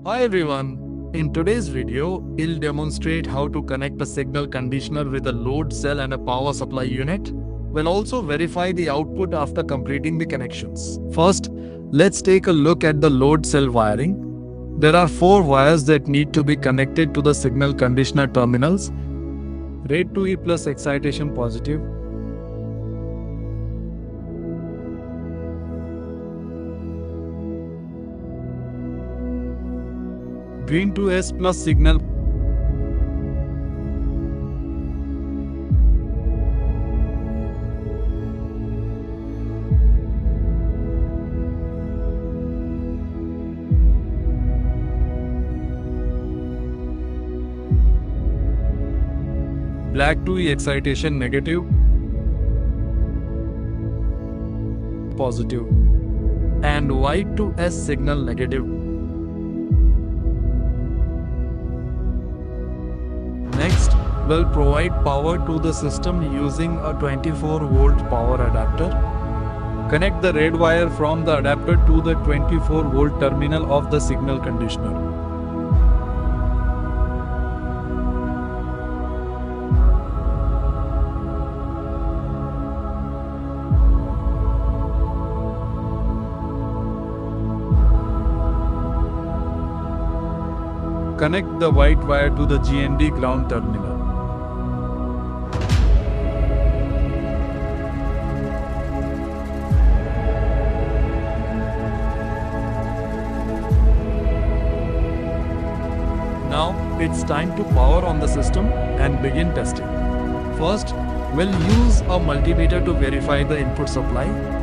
Hi everyone, in today's video, we'll demonstrate how to connect a signal conditioner with a load cell and a power supply unit. We'll also verify the output after completing the connections. First, let's take a look at the load cell wiring. There are 4 wires that need to be connected to the signal conditioner terminals. Rate to E plus excitation positive. Green to S plus signal. Black to E excitation negative. Positive. And white to S signal negative. Next, we'll provide power to the system using a 24-volt power adapter. Connect the red wire from the adapter to the 24-volt terminal of the signal conditioner. Connect the white wire to the GND ground terminal. Now it's time to power on the system and begin testing. First, we'll use a multimeter to verify the input supply.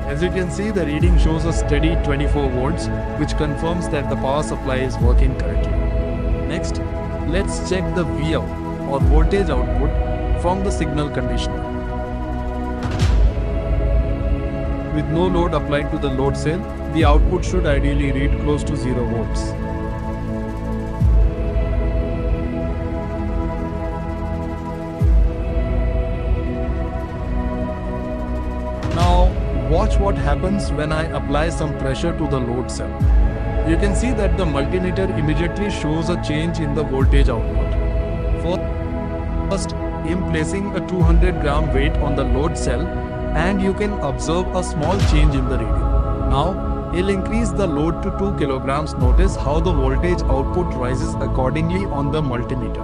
As you can see, the reading shows a steady 24 volts, which confirms that the power supply is working correctly. Next, let's check the Vout or voltage output from the signal conditioner. With no load applied to the load cell, the output should ideally read close to 0 volts. Now, watch what happens when I apply some pressure to the load cell. You can see that the multimeter immediately shows a change in the voltage output. First, I'm placing a 200 gram weight on the load cell and you can observe a small change in the reading. Now, I'll increase the load to 2 kilograms. Notice how the voltage output rises accordingly on the multimeter.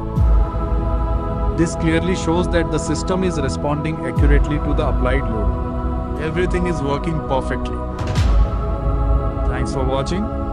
This clearly shows that the system is responding accurately to the applied load. Everything is working perfectly. Thanks for watching.